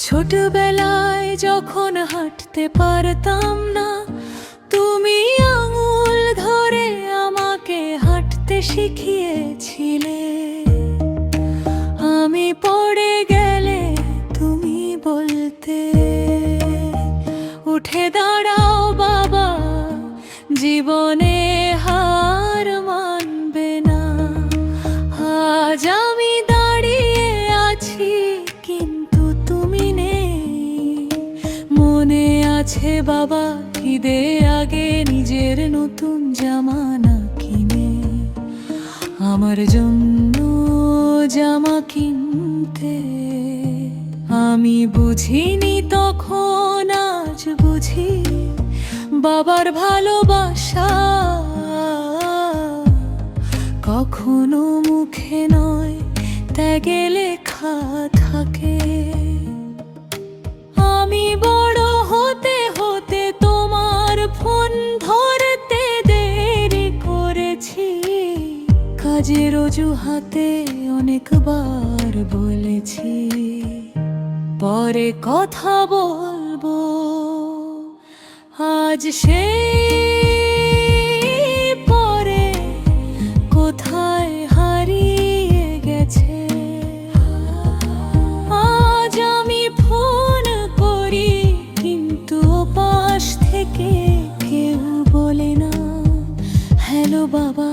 [SPEAKER 2] ছোটবেলায় যখন হাঁটতে পারতাম না, তুমি আঙুল ধরে আমাকে হাঁটতে শিখিয়েছিলে। আমি পড়ে গেলে তুমি বলতে, উঠে দাঁড়াও বাবা, জীবনে হার মানবে না। আজ আমি দাঁড়িয়ে আছি কিন্তু তুমি নেই। মনে আছে বাবা, ঈদে আগে নিজের নতুন জামা কিনে আমার জন্য জামা কিনতে। আমি বুঝিনি তখন, আজ বুঝি বাবার ভালোবাসা কখনো মুখে নয়, ত্যাগে লেখা থাকে। আমি বড় হতে হতে তোমার ফোন ধরতে দেরি করেছি। কাজের অজুহাতে অনেকবার বলেছি পরে কথা বলবো। আজ সেই পরে কোথায় হারিয়ে গেছে। আজ আমি ফোন করি কিন্তু পাশ থেকে কেউ বলে না হ্যালো বাবা।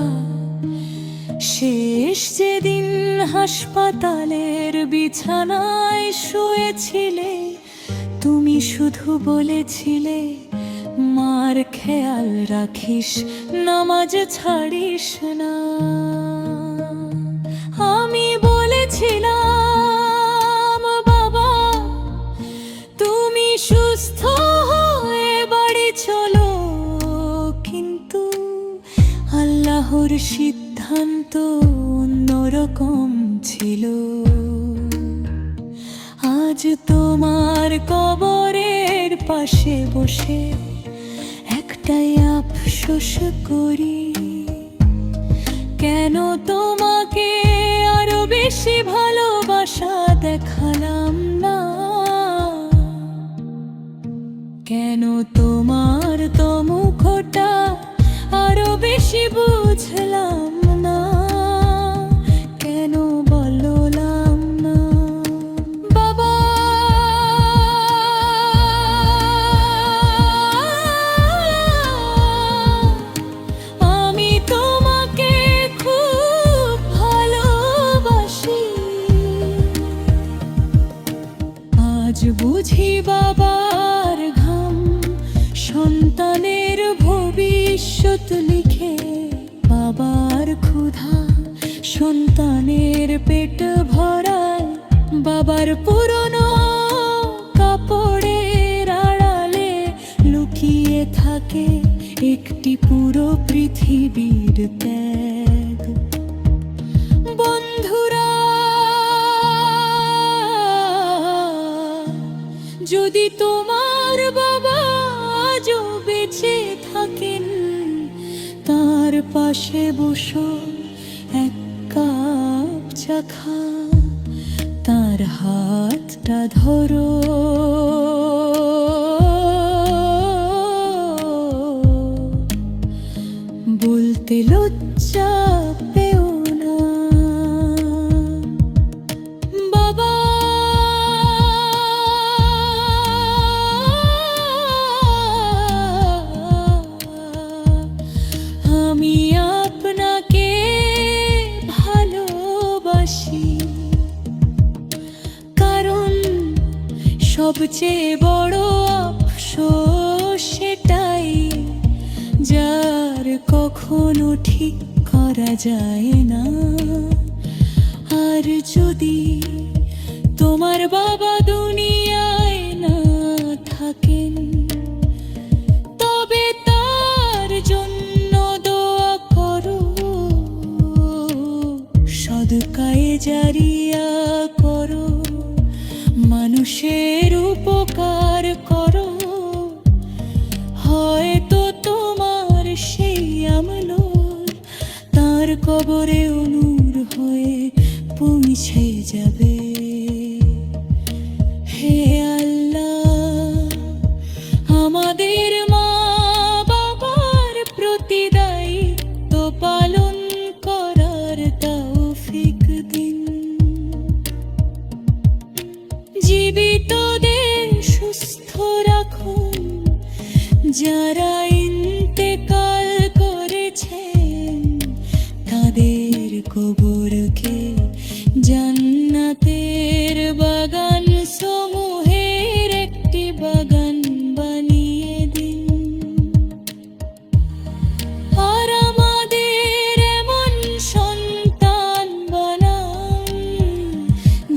[SPEAKER 2] শেষ যেদিন হাসপাতালের বিছানায় শুয়েছিলে, তুমি শুধু বলেছিলে, মার খেয়াল রাখিস, নামাজ ছাড়িস না। আমি বলেছিলাম বাবা, তুমি সুস্থ হয়ে বাড়ি চলো, কিন্তু আল্লাহর সিদ্ধান্ত অন্যরকম ছিল। আজ তোমার কবরের পাশে বসে একটাই আফসোস করি, কেন তোমাকে আরো বেশি ভালোবাসা দেখালাম না, কেন তোমার তো মুখটা আরো বেশি বুঝলাম না, কেন বললাম না বাবা। আমি তোমাকে খুব ভালোবাসি, আজ বুঝি বাবার ঘাম সন্তানের ভবিষ্যৎ লিখে, বাবার ক্ষুধা সন্তানের পেট ভরায়, বাবার পুরনো কাপড়ের আড়ালে লুকিয়ে থাকে একটি পুরো পৃথিবীর ত্যাগ। বন্ধুরা, যদি তোমার বাবা আজও বেঁচে থাকেন, তার পাশে বসো, এক কাপ চা খা, তার হাতটা ধরো, বলতে লজ্জা পেও না বাবা। আমি আপনাকে ভালোবাসি, কারণ সবচেয়ে বড় আফসোস সেটাই, যার কখনো ঠিক করা যায় না। আর যদি তোমার বাবা দুনিয়ায় না থাকেন, তবে তার জন্য দোয়া করো, সদকায়ে জারিয়া করো, মানুষের উপকার করো, হয়তো তোমার সেই আমল তার কবরে নূর হয়ে পৌঁছে যাবে। হে আল্লাহ, আমাদের মা বাবার প্রতি দায়িত্ব পালন করার তৌফিক দিন, জীবিতদের সুস্থ রাখুন, যারা ইন্তেকাল করেছেন তাদের কবরকে জান্নাতের বাগান সমূহের একটি বাগান বানিয়ে দিন। আর আমাদের এমন সন্তান বানান,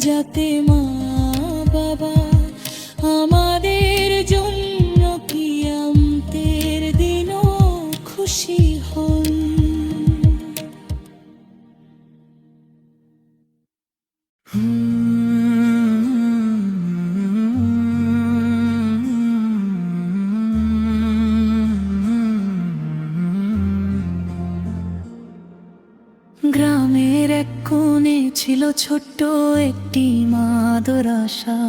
[SPEAKER 2] যাতে মা বাবা আমাদের জন্য কিয়ামতের দিনও খুশি হন। গ্রামের এক কোণে ছিল ছোট্ট একটি মাদ্রাসা,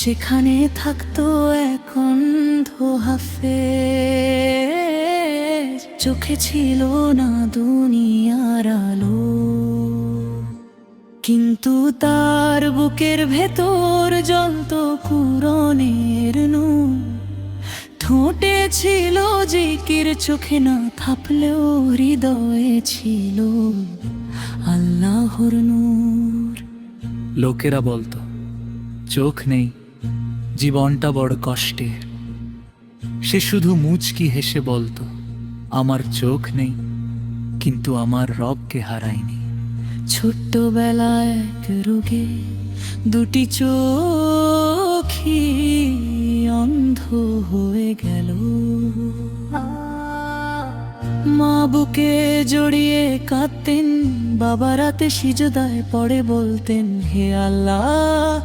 [SPEAKER 2] সেখানে থাকতো এক অন্ধ হাফেজ, চোখে ছিল না দুনিয়ার আলো, কিন্তু তার বুকের ভেতর জ্বলতো কুরআনের নূর, ঠোঁটে ছিল জিকির, চোখে না থাকলেও হৃদয়ে ছিল আল্লাহর নূর।
[SPEAKER 4] লোকেরা বলতো চোখ নেই, জীবনটা বড় কষ্টের। সে শুধু মুচকি হেসে বলতো, আমার চোখ নেই, কিন্তু আমার রবকে হারাইনি।
[SPEAKER 2] ছোট্টবেলায় এক রোগে দুটি চোখই অন্ধ হয়ে গেল, মা বুকে জড়িয়ে কাঁদতেন, বাবা রাতে সিজদায় পড়ে বলতেন, হে আল্লাহ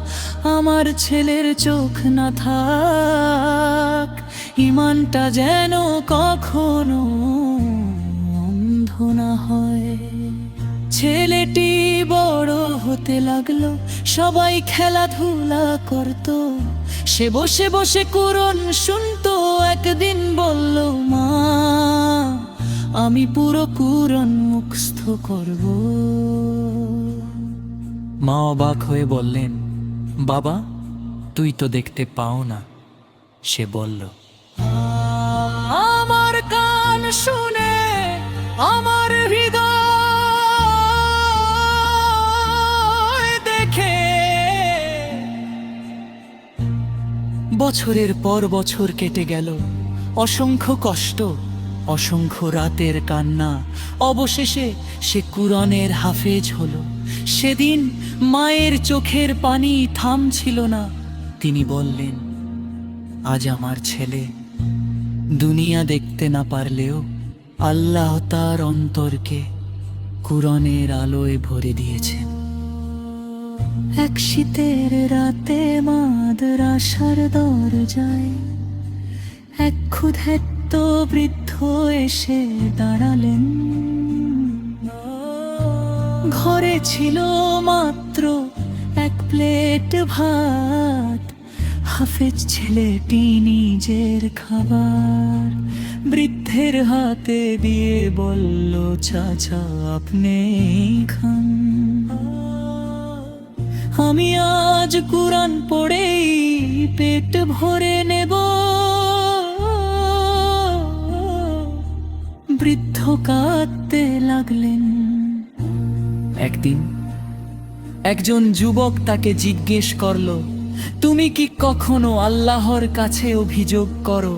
[SPEAKER 2] আমার ছেলের চোখ না থাক, ইমানটা যেন কখনো অন্ধ না হয়। ছেলেটি বড় হতে লাগলো, সবাই খেলাধুলা করত, সে বসে বসে কুরআন শুনতো। একদিন বলল, মা আমি পুরো কুরআন মুখস্থ করব।
[SPEAKER 4] মা অবাক হয়ে বললেন, বাবা তুই তো দেখতে পাও না। সে বলল,
[SPEAKER 2] আমার কান শুনে, আমার হৃদয় দেখে। বছরের পর বছর কেটে গেল, অসংখ্য কষ্ট, অসংখ্য রাতের কান্না। অবশেষে সে কুরআনের হাফেজ হলো। সেদিন মায়ের চোখের পানি থামছিল না। তিনি বললেন, আজ আমার ছেলে দুনিয়া দেখতে না পারলেও আল্লাহ তার অন্তরকে কুরআনের আলোয় ভরে দিয়েছেন। এক শীতের রাতে মাদ্রাসার দরজায় এক ক্ষুধার্ত বৃদ্ধ এসে দাঁড়ালেন। ঘরে ছিল মাত্র এক প্লেট ভাত, হাফেজ ছেলেটি নিজের খাবার বৃদ্ধের হাতে দিয়ে বলল, চাচা আপনি খান, আমি আজ কুরআন পড়েই পেট ভরে নেব। বৃদ্ধ কাঁদতে লাগলেন। একদিন একজন যুবক তাকে জিজ্ঞেস করলো, তুমি কি কখনো আল্লাহর কাছে অভিযোগ করো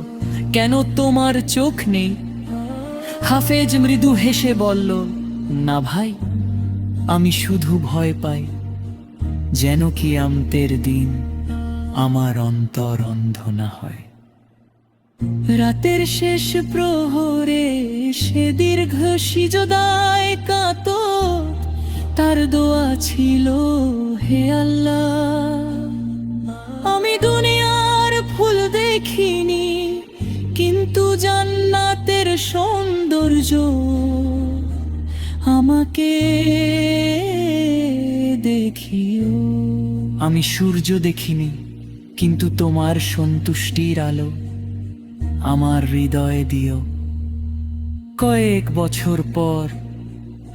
[SPEAKER 2] কেন তোমার চোখ নেই? হাফেজ মৃদু হেসে বলল, না ভাই, আমি শুধু ভয় পাই যেন কিয়ামতের দিন আমার অন্তর অন্ধ না হয়। রাতের শেষ প্রহরে সে দীর্ঘ সিজদায় কাঁদত, তার দোয়া ছিল, হে আল্লাহ আমি দুনিয়ার ফুল দেখিনি, কিন্তু জান্নাতের সৌন্দর্য আমাকে দেখিও। আমি সূর্য দেখিনি, কিন্তু তোমার সন্তুষ্টির আলো আমার হৃদয়ে দিও। কয়েক বছর পর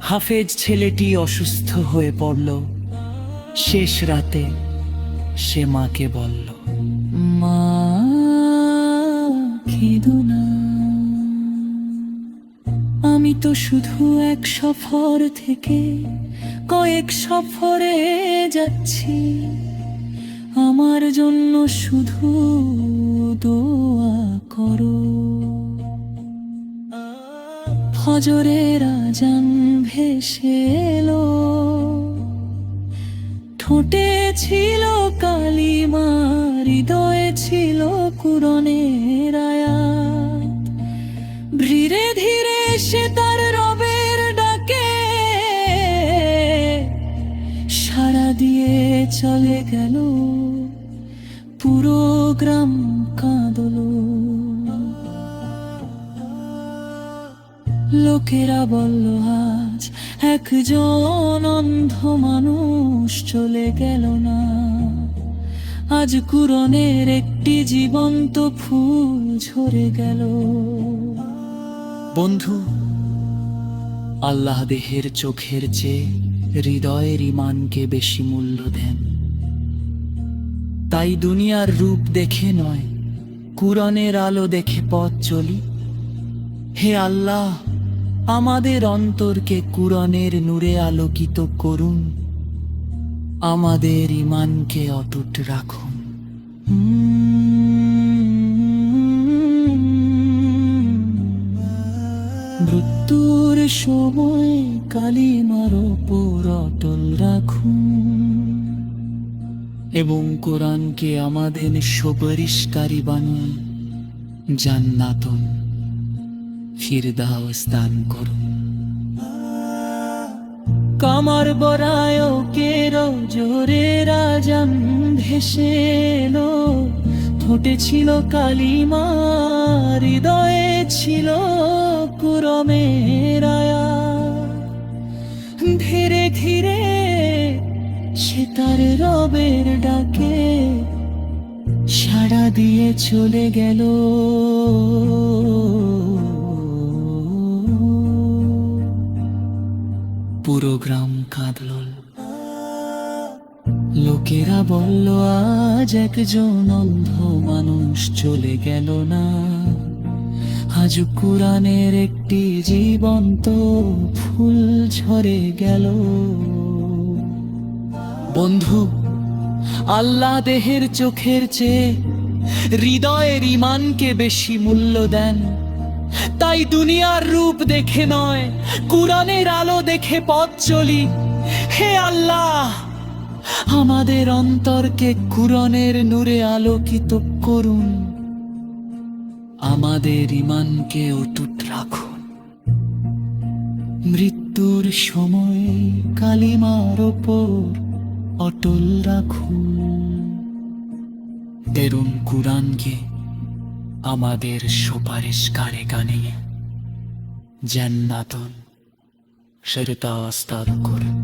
[SPEAKER 2] হাফেজ ছেলেটি অসুস্থ হয়ে পড়ল। শেষ রাতে সে মাকে বলল, মা কেঁদো না, আমি তো শুধু এক সফর থেকে কয়েক সফরে যাচ্ছি, আমার জন্য শুধু দোয়া করো। ফজরের আজান ভেসে এলো, ঠোঁটে ছিল কালিমা, হৃদয়ে ছিল কুরআনের আয়াত। ধীরে ধীরে সে তার রবের ডাকে সাড়া দিয়ে চলে গেল। পুরো গ্রাম কাঁদলো, লোকেরা বলল, আজ একজন অন্ধ মানুষ চলে গেল না, আজ কুরআনের একটি জীবন্ত ফুল ঝরে গেল। বন্ধু, আল্লাহ দেহের চোখের চেয়ে হৃদয়ের ঈমানকে বেশি মূল্য দেন। তাই দুনিয়ার রূপ দেখে নয়, কুরআনের আলো দেখে পথ চলি। হে আল্লাহ, আমাদের অন্তরকে কুরআনের নূরে আলোকিত করুন, আমাদের ঈমানকে অটুট রাখুন। মৃত্যুর সময় কালিমার ওপর অটল রাখুন এবং কোরআনকে আমাদের সুপারিশকারী বানুন জান্নাতুন ফিরদাউস দান করুন। কামার বরায় কেরো জোরে রাজান ভেসে এলো, ঠোঁটে ছিল কালিমা, হৃদয়ে ছিল কুরমের আয়াত। ধীরে ধীরে সে তার রবের ডাকে সাড়া দিয়ে চলে গেল। পুরো গ্রাম কাঁদল, লোকেরা বলল আজ একজন অন্ধ মানুষ চলে গেল না, আজ কোরআনের একটি জীবন্ত ফুল ঝরে গেল। বন্ধু, আল্লাহ দেহের চোখের চেয়ে হৃদয়ের ইমানকে বেশি মূল্য দেন। তাই দুনিয়ার রূপ দেখে নয়, কুরআনের আলো দেখে পথ চলি। হে আল্লাহ, আমাদের অন্তরকে কুরআনের নূরে আলোকিত করুন, আমাদের ইমানকে অটুট রাখুন। মৃত্যুর সময় কালিমার ওপর অটল রাখুন। তেরুন কুরআনকে আমাদের সুপারিশকারী গানে জান্নাতুন ফেরদাউস দান করুন।